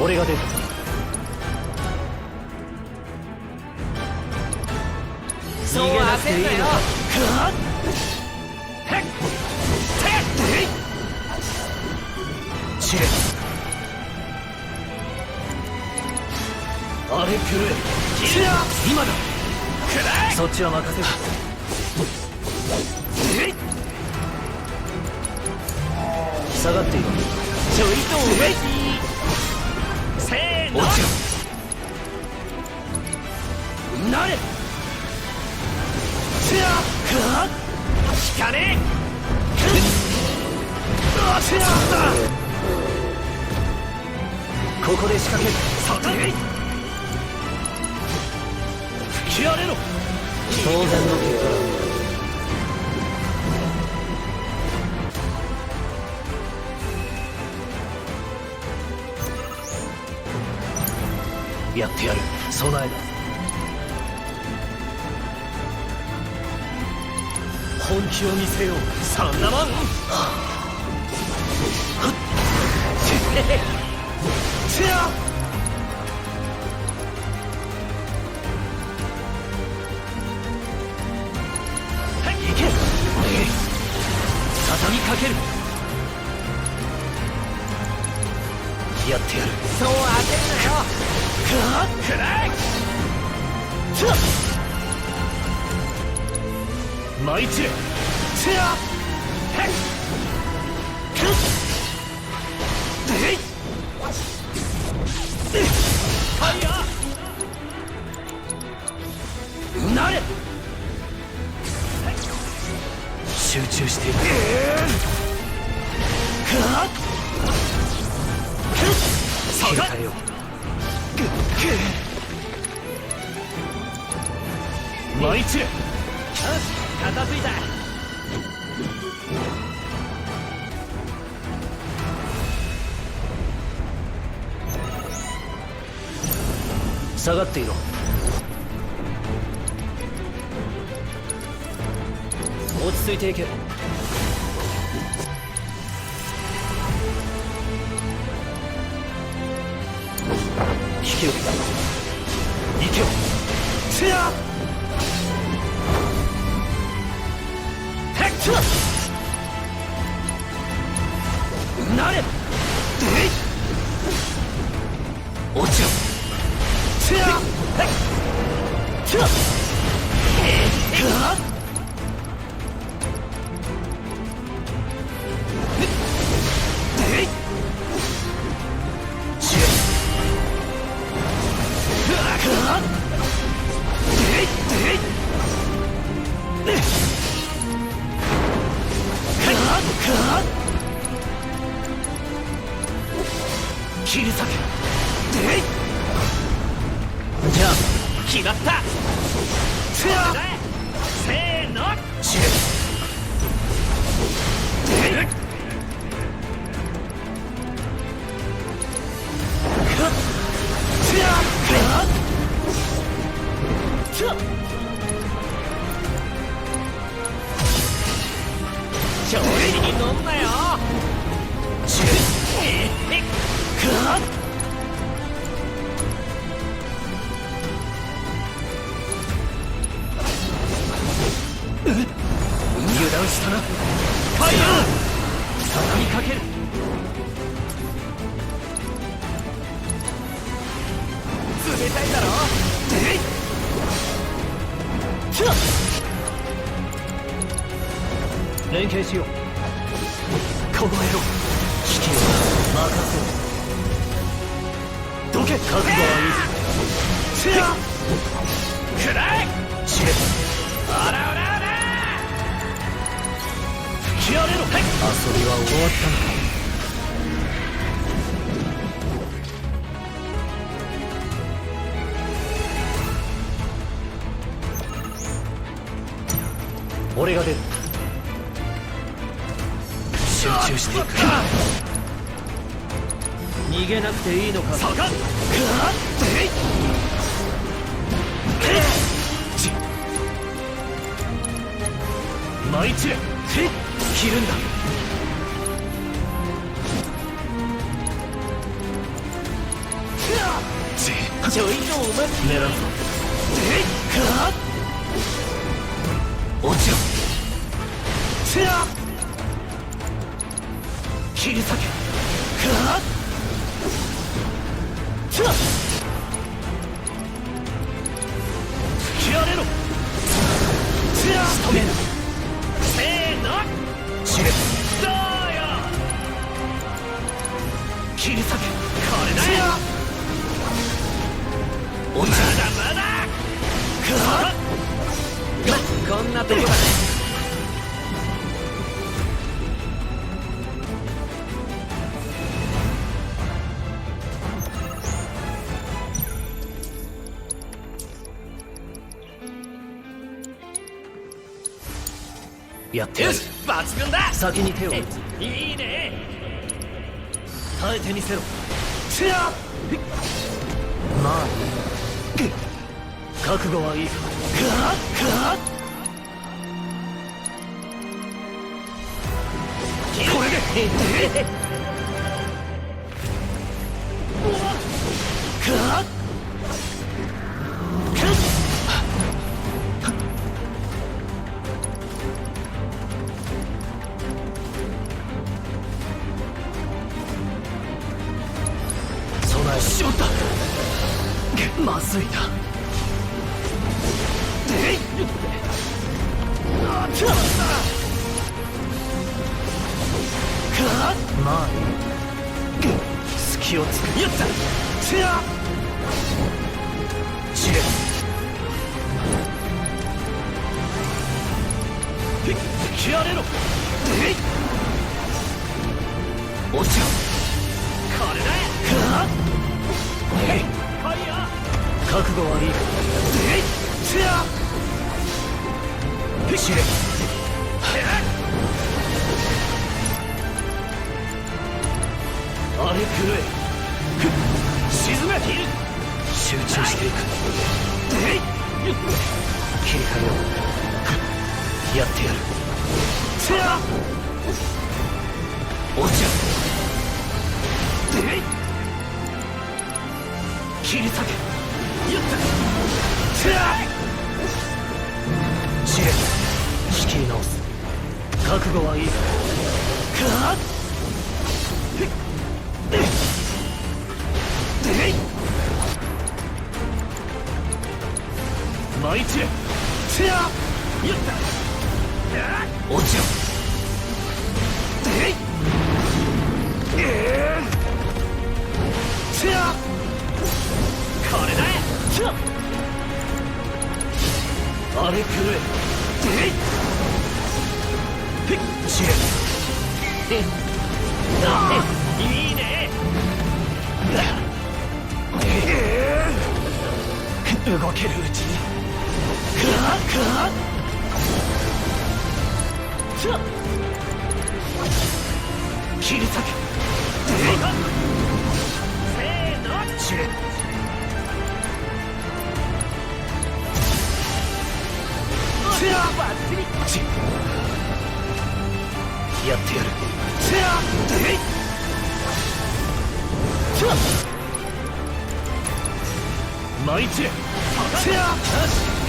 俺が出る。そう焦んなよ。チレあれ狂え。今だ。そっちは任せる。下がっていろ。ちょいと上せーの。落ちろ。なれ。引かねえ。ここで仕掛ける。外へ吹き荒れろ。当然の結果だ。やってやる。備えだ。本気を見せよう。そんなもん。いけ。畳みかける。やってやる。そう焦るなよ。くらえ。舞い散れ。なれ。集中している。切り替えよう。舞い散れ。よし、片付いた。下がっていろ。落ち着いていけ。引けよ。行けよ。なれ。落ちろ。切り裂け。じゃあ決まった。せーの。調子に乗んなよ。油断したな。ファイヤー。畳みかける。冷たいだろ。連携しよう。この野郎。危険は任せろ。どけ。覚悟はいい。くらえ。散れ。おらおらおら。吹き荒れろ。遊びは終わったのか。俺が出る。集中していく。逃げなくていいのか。下がっ。舞い散れ。切るんだ。ちょいとお待ち狙うぞ落ちろ切り裂け吹き荒れろ仕留めるせーの知れどうよ切り裂けこれだよ落ちろまだこんなとこだねやってやるよし抜群だ先に手を打ついいね耐えてみせろまあ覚悟はいいかこれで備えしまったまずいなまあいい隙をつくやった知れ吹き荒れろ落ちろこれだよえいファイヤー覚悟はいいか知れ荒れ狂え沈め切る集中していく切り替えようやってやる落ちろ切り裂けやった知れ仕切り直す覚悟はいいか舞い散れやった落ちろこれだよ荒れ狂え知れいいね動けるうちに切り裂けせーの知れバッチリやってやる舞い散れよし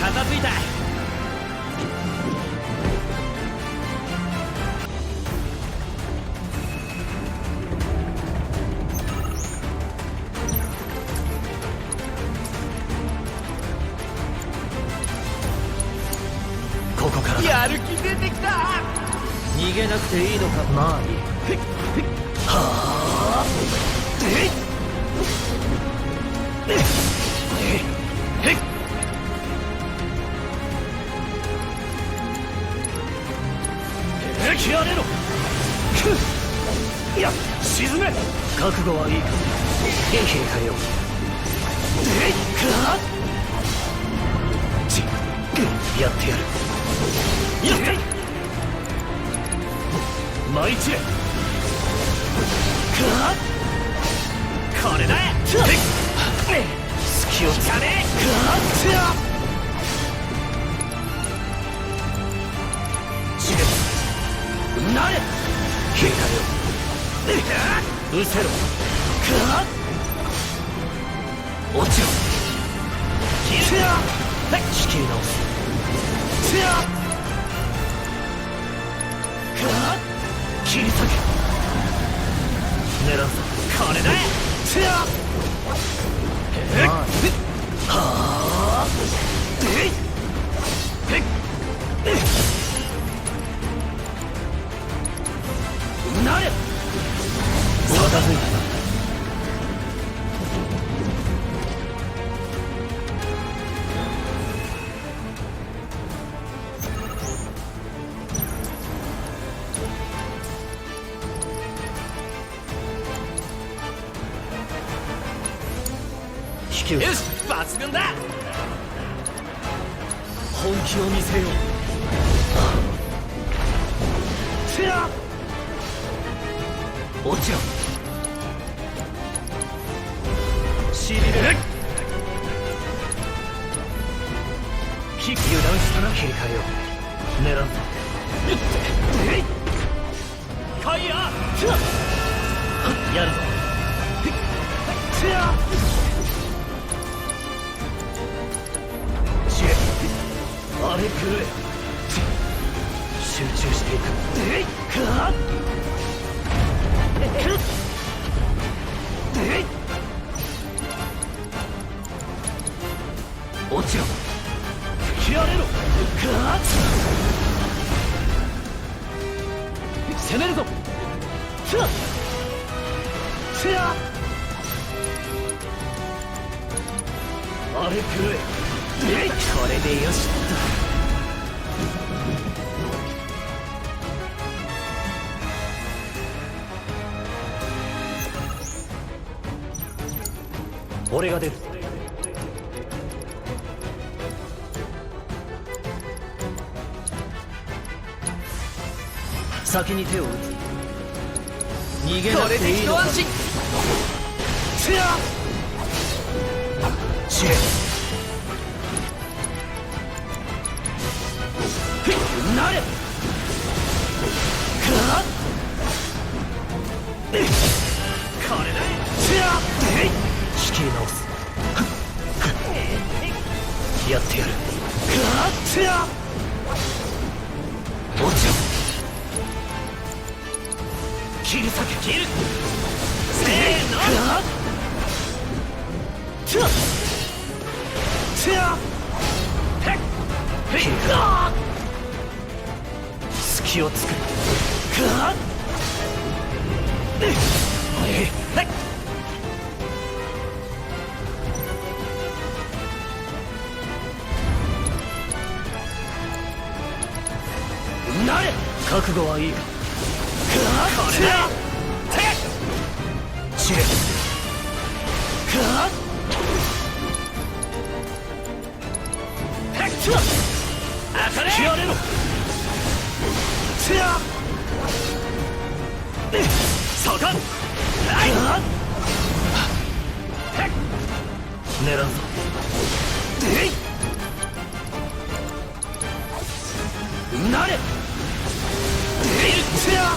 片付いたここからだやる気出てきた逃げなくていいのかまあいいはあ吹き荒れろいや沈め覚悟はいいか切り替えようやってやるやった舞い散れこれだよ隙をつかね知れなれ切り替えよう失せろ球よし抜群だ。本気を見せよう。せや落ちろ。しびれる。油断したな。切り替えよう。狙うぞ。ファイヤー。やるぞ。せや知れ。荒れ狂え。集中していく。かっ落ちろ。吹き荒れろ。かっ攻めるぞ。せや荒れ狂え。これでよしと。俺が出る。先に手を打つ。逃げなくていいのか。これで一安心。せや知れ。なれ。かっこれだ。せや仕切り直す。やってやる。かっせや落ちろ。切る裂け。切る。せーの。かっせや切るか。隙を作る。かっなれ。覚悟はいいか。これだ。知れ。かっ当たれ。やれろ。せやそこ。狙うぞ。なれ。せや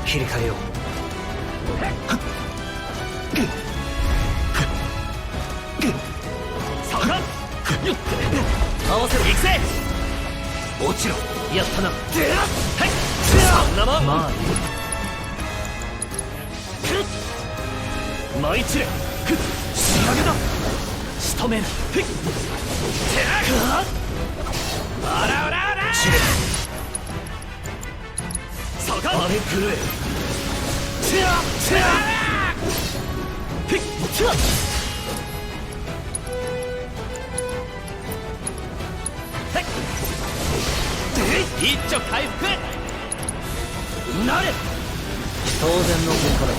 切り替えよう。そこ。合わせろ。行くぜ。落ちろ。やったな。そんなもん。まあいい。舞い散れ。仕上げだ。仕留める。オラオラオラ。散れ。そこ。荒れ狂え。せやせや一丁回復。なれ。当然の結果だ。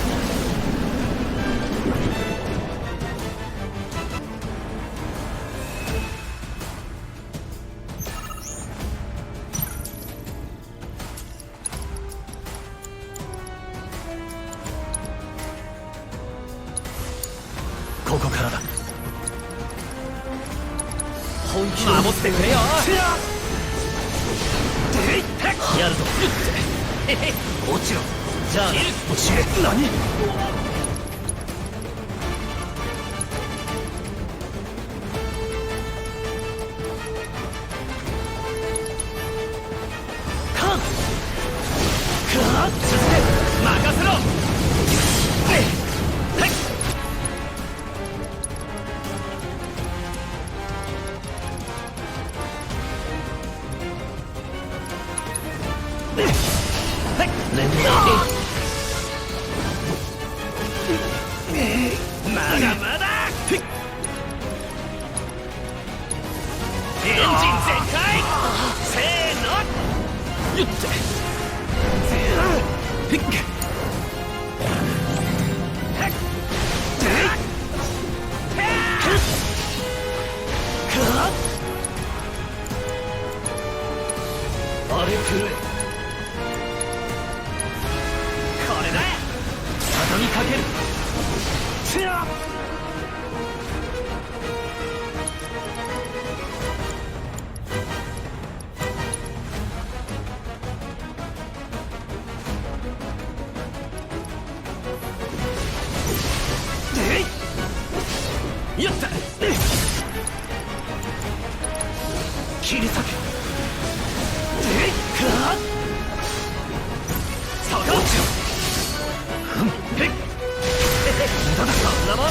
ここからだ。本気を守ってくれよ。やるぞ。落ちろ。じゃあ知れ。何。カンカッ任せろ。連動。まだまだ。エンジン全開。せーの。よってかける。つややった切り裂けさあ落ちろへっ無駄だそんなもんい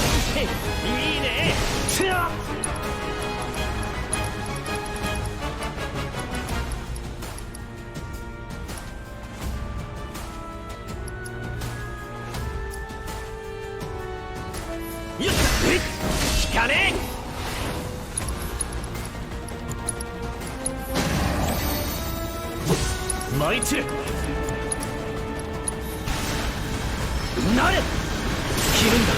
いねつやよっ引かねえ舞い散れなれ切るんだ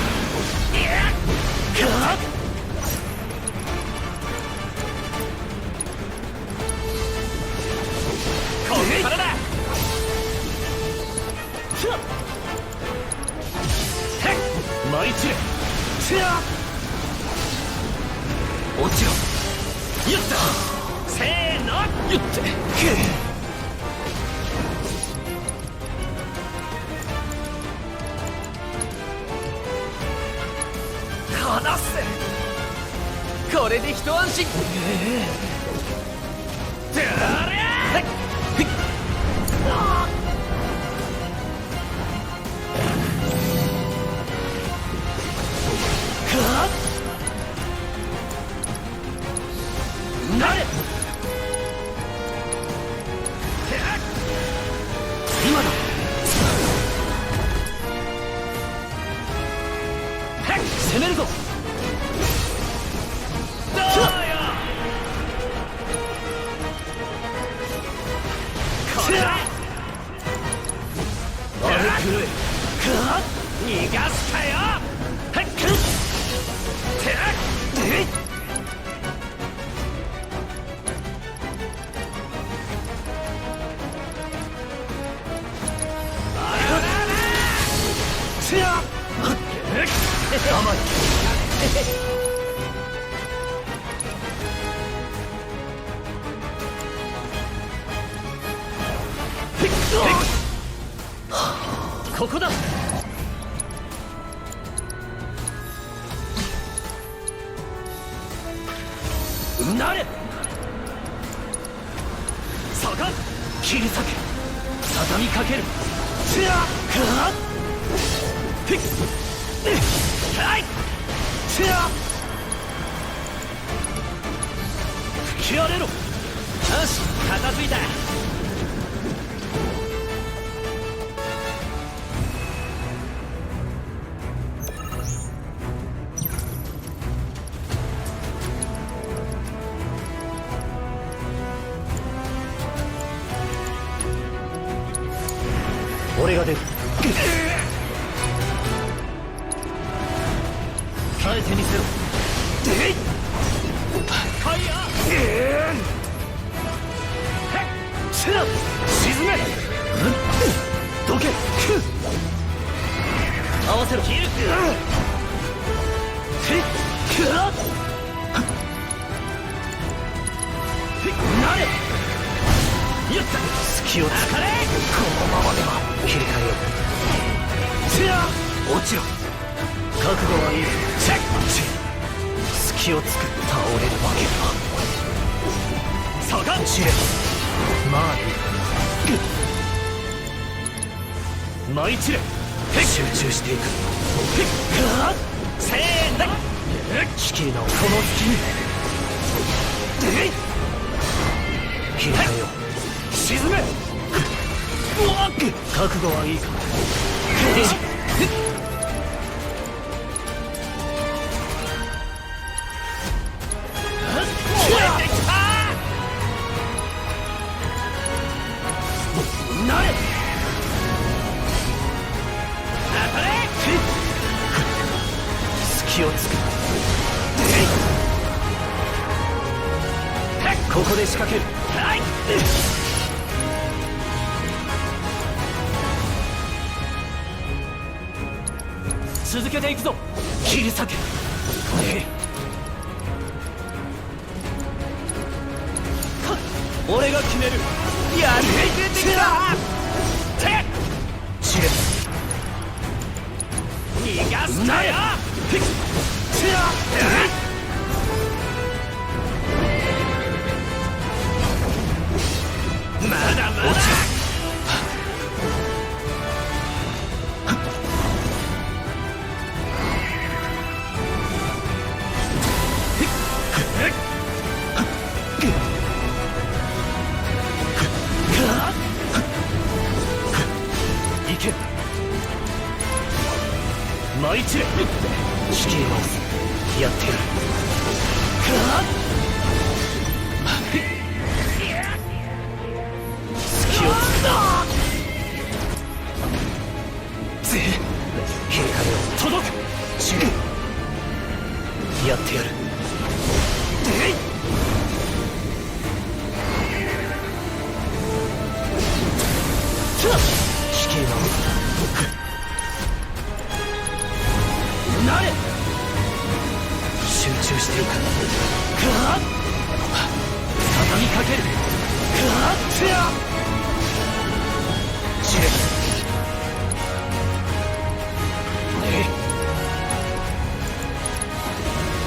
かっここからだ舞い散れ落ちろよったせーのよって離せこれで一安心だりゃなれ今だ攻めるぞどうよこれだあれ狂え逃がすかよはっく甘いここだなれそこ切り裂け畳みかけるつやかっひっはいつや吹き荒れろよし片付いた俺が出る耐えてみせろファイヤー沈めどけ合わせろ切るなれやった隙をつかれこのままでは切り替えよう落ちろ覚悟はいい隙をつく倒れるわけだ下がっちれまあいい舞い散れ集中していくせーの仕切り直この隙に切り替えよう沈め覚悟はいいかなれ当たれ隙をつくここで仕掛けるはい続けていくぞ。切り裂け。俺が決める。やってくってきた。逃がすなよ。まだまだ。行け。舞い散れ。仕切り直す。やってやる。隙をつく。平和を届く。やってやる。仕切り直す。なれ。集中していく。畳みかける。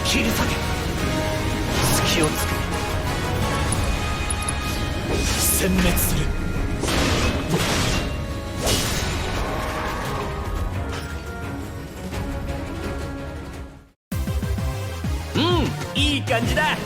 切り裂け。隙をつく。殲滅する。いい感じだ。